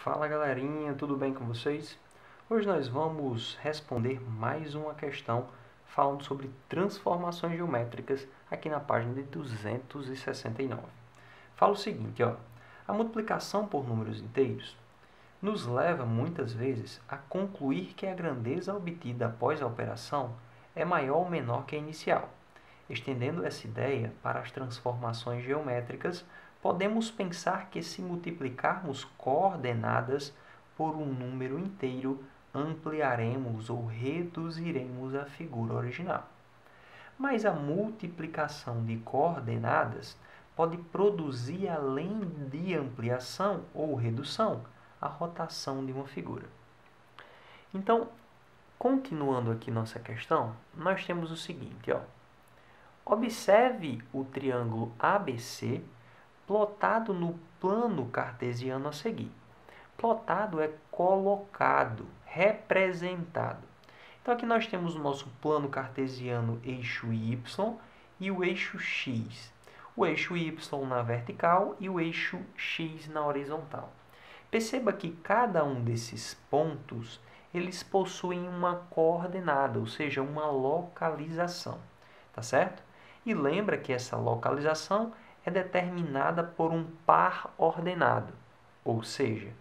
Fala galerinha, tudo bem com vocês? Hoje nós vamos responder mais uma questão falando sobre transformações geométricas aqui na página de 269. Fala o seguinte, ó, a multiplicação por números inteiros nos leva muitas vezes a concluir que a grandeza obtida após a operação é maior ou menor que a inicial. Estendendo essa ideia para as transformações geométricas, podemos pensar que se multiplicarmos coordenadas por um número inteiro, ampliaremos ou reduziremos a figura original. Mas a multiplicação de coordenadas pode produzir, além de ampliação ou redução, a rotação de uma figura. Então, continuando aqui nossa questão, nós temos o seguinte, ó. Observe o triângulo ABC plotado no plano cartesiano a seguir. Plotado é colocado, representado. Então, aqui nós temos o nosso plano cartesiano eixo Y e o eixo X. O eixo Y na vertical e o eixo X na horizontal. Perceba que cada um desses pontos, eles possuem uma coordenada, ou seja, uma localização. Tá certo? E lembra que essa localização é determinada por um par ordenado, ou seja,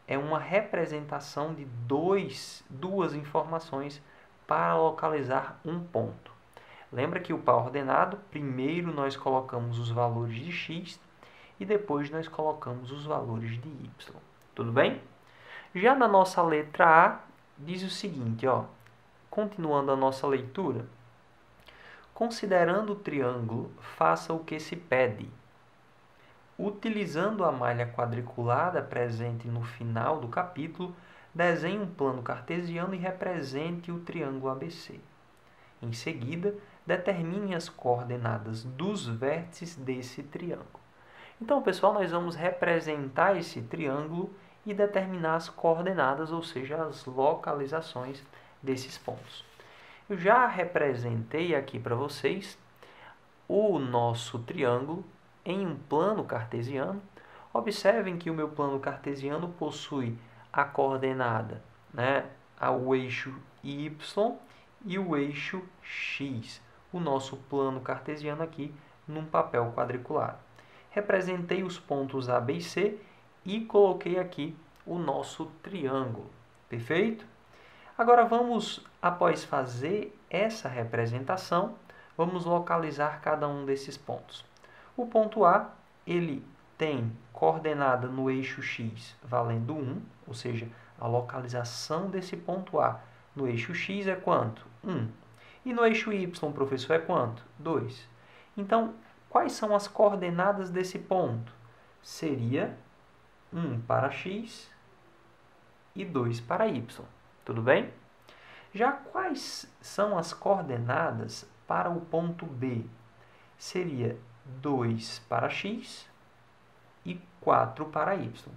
é uma representação de duas informações para localizar um ponto. Lembra que o par ordenado, primeiro nós colocamos os valores de x e depois nós colocamos os valores de y. Tudo bem? Já na nossa letra A, diz o seguinte, ó, continuando a nossa leitura, considerando o triângulo, faça o que se pede. Utilizando a malha quadriculada presente no final do capítulo, desenhe um plano cartesiano e represente o triângulo ABC. Em seguida, determine as coordenadas dos vértices desse triângulo. Então, pessoal, nós vamos representar esse triângulo e determinar as coordenadas, ou seja, as localizações desses pontos. Eu já representei aqui para vocês o nosso triângulo em um plano cartesiano. Observem que o meu plano cartesiano possui a coordenada, o eixo Y e o eixo X. O nosso plano cartesiano aqui num papel quadriculado. Representei os pontos A, B e C e coloquei aqui o nosso triângulo. Perfeito? Agora vamos, após fazer essa representação, vamos localizar cada um desses pontos. O ponto A, ele tem coordenada no eixo X valendo 1, ou seja, a localização desse ponto A no eixo X é quanto? 1. E no eixo Y, professor, é quanto? 2. Então, quais são as coordenadas desse ponto? Seria 1 para X e 2 para Y. Tudo bem? Já quais são as coordenadas para o ponto B? Seria 2 para X e 4 para Y.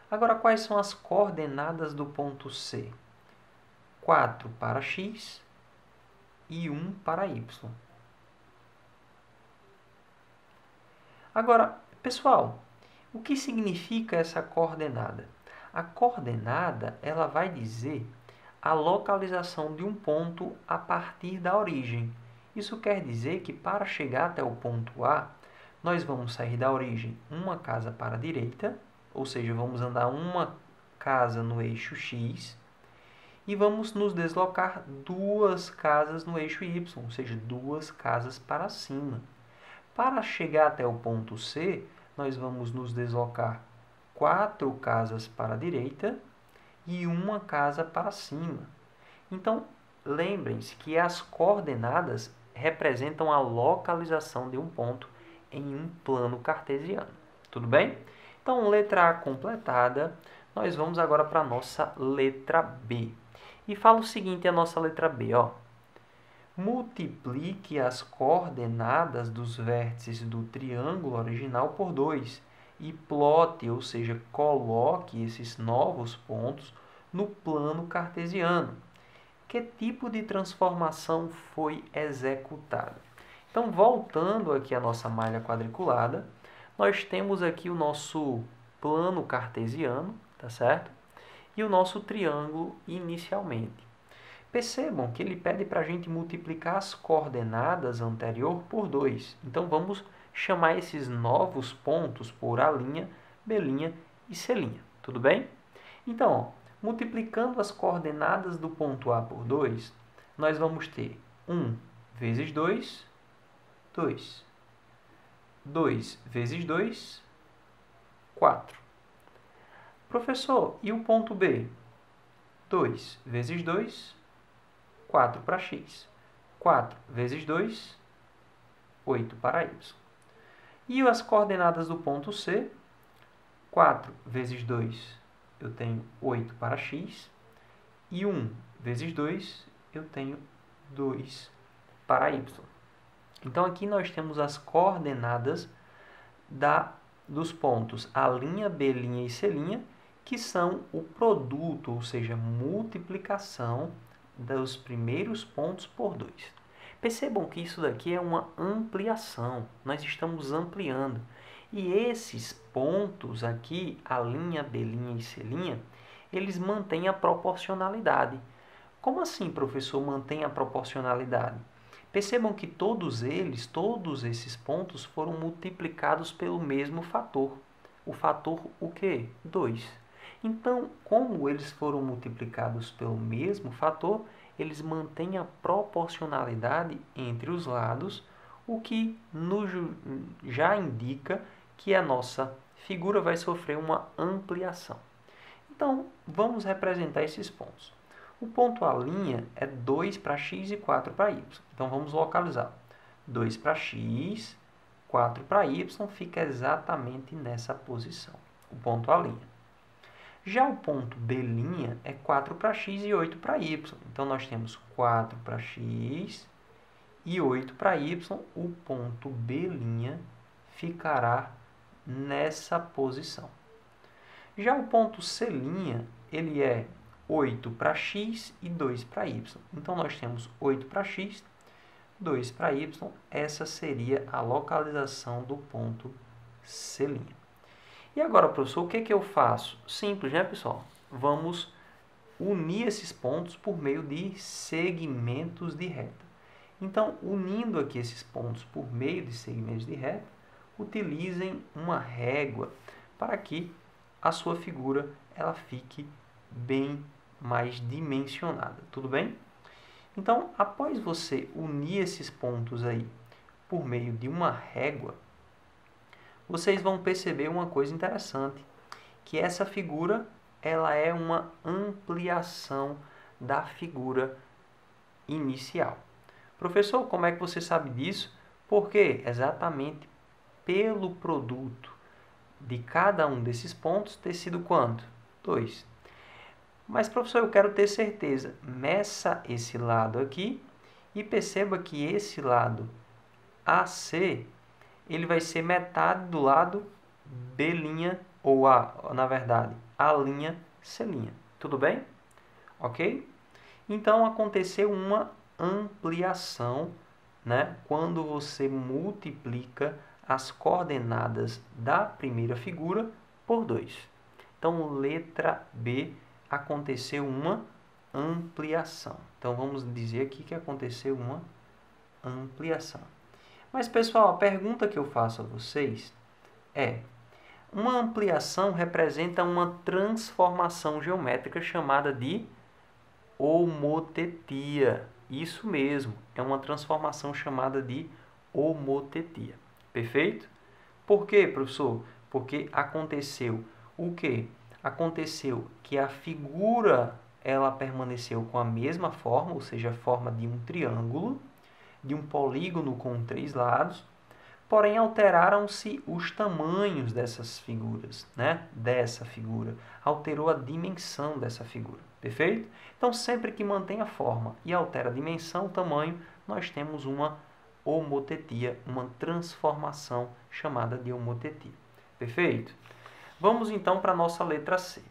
Agora, quais são as coordenadas do ponto C? 4 para X e 1 para Y. Agora, pessoal, o que significa essa coordenada? A coordenada, ela vai dizer a localização de um ponto a partir da origem. Isso quer dizer que para chegar até o ponto A, nós vamos sair da origem uma casa para a direita, ou seja, vamos andar uma casa no eixo X, e vamos nos deslocar duas casas no eixo Y, ou seja, duas casas para cima. Para chegar até o ponto C, nós vamos nos deslocar 4 casas para a direita e uma casa para cima. Então, lembrem-se que as coordenadas representam a localização de um ponto em um plano cartesiano. Tudo bem? Então, letra A completada. Nós vamos agora para a nossa letra B. E fala o seguinte, a nossa letra B, ó. Multiplique as coordenadas dos vértices do triângulo original por 2 e plote, ou seja, coloque esses novos pontos no plano cartesiano. Que tipo de transformação foi executada? Então, voltando aqui à nossa malha quadriculada, nós temos aqui o nosso plano cartesiano, tá certo? E o nosso triângulo inicialmente. Percebam que ele pede para a gente multiplicar as coordenadas anterior por 2. Então, vamos chamar esses novos pontos por A', B' e C'. Tudo bem? Então, ó, multiplicando as coordenadas do ponto A por 2, nós vamos ter 1 vezes 2, 2. 2 vezes 2, 4. Professor, e o ponto B? 2 vezes 2, 4 para x. 4 vezes 2, 8 para y. E as coordenadas do ponto C? 4 vezes 2, eu tenho 8 para x. E 1 vezes 2, eu tenho 2 para y. Então, aqui nós temos as coordenadas dos pontos A', B' e C', que são o produto, ou seja, multiplicação dos primeiros pontos por 2. Percebam que isso daqui é uma ampliação, nós estamos ampliando. E esses pontos aqui, A', B' e C', eles mantêm a proporcionalidade. Como assim, professor, mantém a proporcionalidade? Percebam que todos esses pontos foram multiplicados pelo mesmo fator. O fator o quê? 2. Então, como eles foram multiplicados pelo mesmo fator, eles mantêm a proporcionalidade entre os lados, o que já indica que a nossa figura vai sofrer uma ampliação. Então, vamos representar esses pontos. O ponto A' é 2 para x e 4 para y. Então, vamos localizar. 2 para x, 4 para y, fica exatamente nessa posição. O ponto A'. Já o ponto B' é 4 para x e 8 para y. Então, nós temos 4 para x e 8 para y. O ponto B' ficará nessa posição. Já o ponto C', ele é 8 para x e 2 para y. Então, nós temos 8 para x, 2 para y. Essa seria a localização do ponto C'. E agora, professor, o que eu faço? Simples, né, pessoal? Vamos unir esses pontos por meio de segmentos de reta. Então, unindo aqui esses pontos por meio de segmentos de reta, utilizem uma régua para que a sua figura ela fique bem mais dimensionada, tudo bem? Então, após você unir esses pontos aí por meio de uma régua, vocês vão perceber uma coisa interessante, que essa figura ela é uma ampliação da figura inicial. Professor, como é que você sabe disso? Porque exatamente pelo produto de cada um desses pontos ter sido quanto? 2. Mas, professor, eu quero ter certeza. Meça esse lado aqui e perceba que esse lado AC, ele vai ser metade do lado B', ou na verdade, A'C'. Tudo bem? Ok? Então, aconteceu uma ampliação, né, quando você multiplica as coordenadas da primeira figura por 2. Então, letra B, aconteceu uma ampliação. Então, vamos dizer aqui que aconteceu uma ampliação. Mas, pessoal, a pergunta que eu faço a vocês é: uma ampliação representa uma transformação geométrica chamada de homotetia. Isso mesmo, é uma transformação chamada de homotetia. Perfeito? Por quê, professor? Porque aconteceu o quê? Aconteceu que a figura ela permaneceu com a mesma forma, ou seja, a forma de um triângulo, de um polígono com 3 lados, porém alteraram-se os tamanhos dessas figuras, né? Dessa figura. Alterou a dimensão dessa figura. Perfeito? Então, sempre que mantém a forma e altera a dimensão, o tamanho, nós temos uma homotetia, uma transformação chamada de homotetia. Perfeito? Vamos então para a nossa letra C.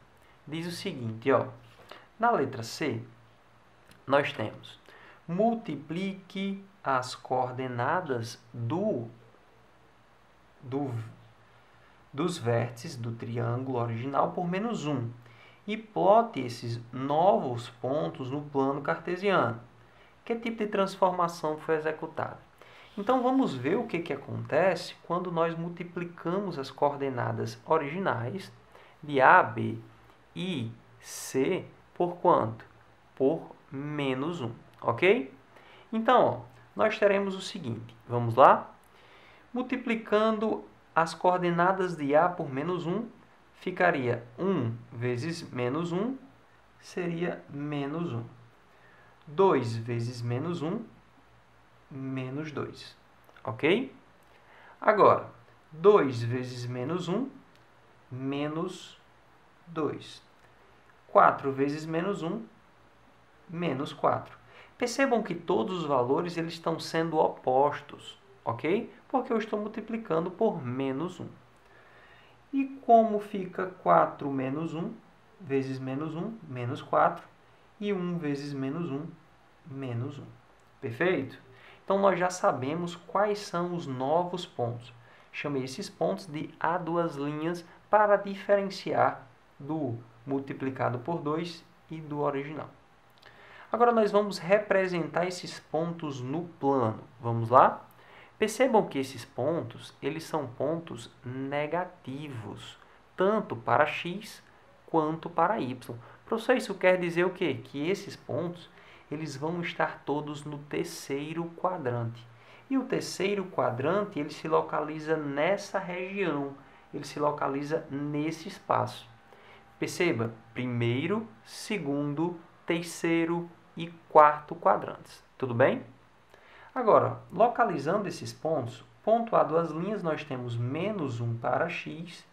Diz o seguinte, ó, na letra C, nós temos: multiplique as coordenadas do dos vértices do triângulo original por menos 1 e plote esses novos pontos no plano cartesiano. Que tipo de transformação foi executada? Então, vamos ver o que acontece quando nós multiplicamos as coordenadas originais de A, B e C por quanto? Por menos 1, ok? Então, ó, nós teremos o seguinte, vamos lá? Multiplicando as coordenadas de A por menos 1, ficaria 1 vezes menos 1, seria menos 1. 2 vezes menos 1, menos 2. Ok? Agora, 2 vezes menos 1, menos 2. 4 vezes menos 1, menos 4. Percebam que todos os valores eles estão sendo opostos, ok? Porque eu estou multiplicando por menos 1. E como fica 4 menos 1 vezes menos 1, menos 4. E 1 vezes menos 1, menos 1. Perfeito? Então, nós já sabemos quais são os novos pontos. Chamei esses pontos de A duas linhas para diferenciar do multiplicado por 2 e do original. Agora, nós vamos representar esses pontos no plano. Vamos lá? Percebam que esses pontos, eles são pontos negativos, tanto para x quanto para y. Professor, isso quer dizer o quê? Que esses pontos eles vão estar todos no terceiro quadrante. E o terceiro quadrante ele se localiza nessa região, ele se localiza nesse espaço. Perceba, primeiro, segundo, terceiro e quarto quadrantes. Tudo bem? Agora, localizando esses pontos, ponto A duas linhas, nós temos menos 1 para x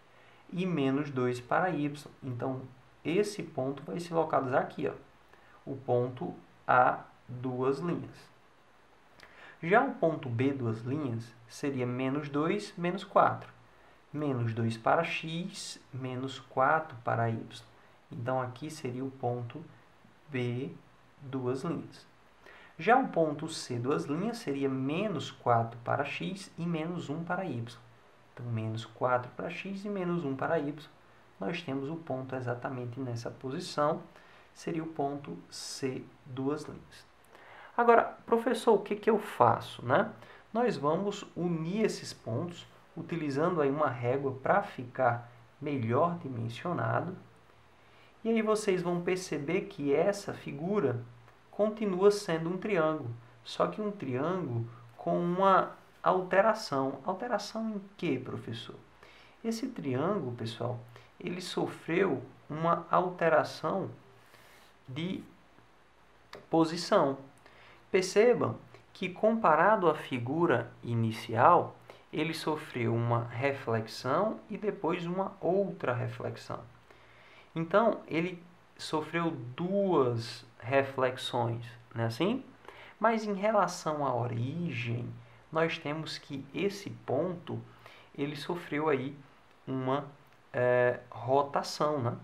e menos 2 para y. Então, esse ponto vai se localizar aqui, ó, o ponto A duas linhas. Já o ponto B duas linhas seria menos 2, menos 4. Menos 2 para x, menos 4 para y. Então, aqui seria o ponto B duas linhas. Já o ponto C duas linhas seria menos 4 para x e menos 1 para y. Então, menos 4 para x e menos 1 para y. Nós temos o ponto exatamente nessa posição. Seria o ponto C duas linhas. Agora, professor, o que eu faço, né? Nós vamos unir esses pontos, utilizando aí uma régua para ficar melhor dimensionado. E aí vocês vão perceber que essa figura continua sendo um triângulo, só que um triângulo com uma alteração. Alteração em que, professor? Esse triângulo, pessoal, ele sofreu uma alteração de posição. Percebam que, comparado à figura inicial, ele sofreu uma reflexão e depois uma outra reflexão. Então, ele sofreu duas reflexões, não é assim? Mas em relação à origem, nós temos que esse ponto, ele sofreu aí uma rotação, né?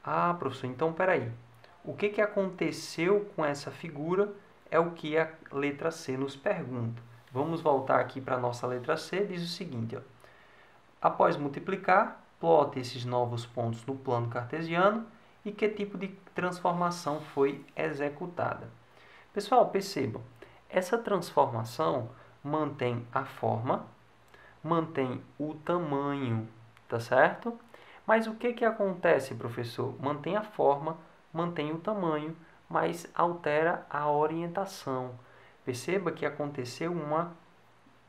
Ah, professor, então, peraí. O que aconteceu com essa figura é o que a letra C nos pergunta. Vamos voltar aqui para a nossa letra C, diz o seguinte, ó. Após multiplicar, plote esses novos pontos no plano cartesiano e que tipo de transformação foi executada. Pessoal, percebam, essa transformação mantém a forma, mantém o tamanho, tá certo? Mas o que acontece, professor? Mantém a forma, mantém o tamanho, mas altera a orientação. Perceba que aconteceu uma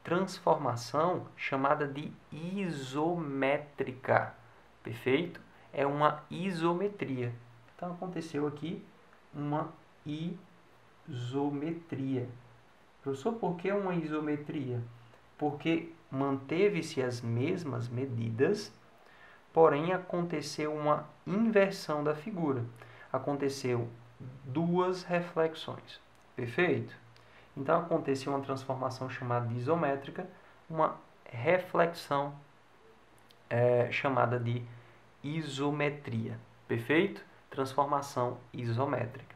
transformação chamada de isométrica. Perfeito? É uma isometria. Então, aconteceu aqui uma isometria. Professor, por que uma isometria? Porque manteve-se as mesmas medidas, porém aconteceu uma inversão da figura. Aconteceu duas reflexões. Perfeito? Então, aconteceu uma transformação chamada de isométrica, uma reflexão chamada de isometria. Perfeito? Transformação isométrica.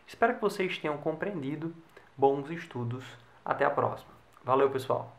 Espero que vocês tenham compreendido. Bons estudos. Até a próxima. Valeu, pessoal!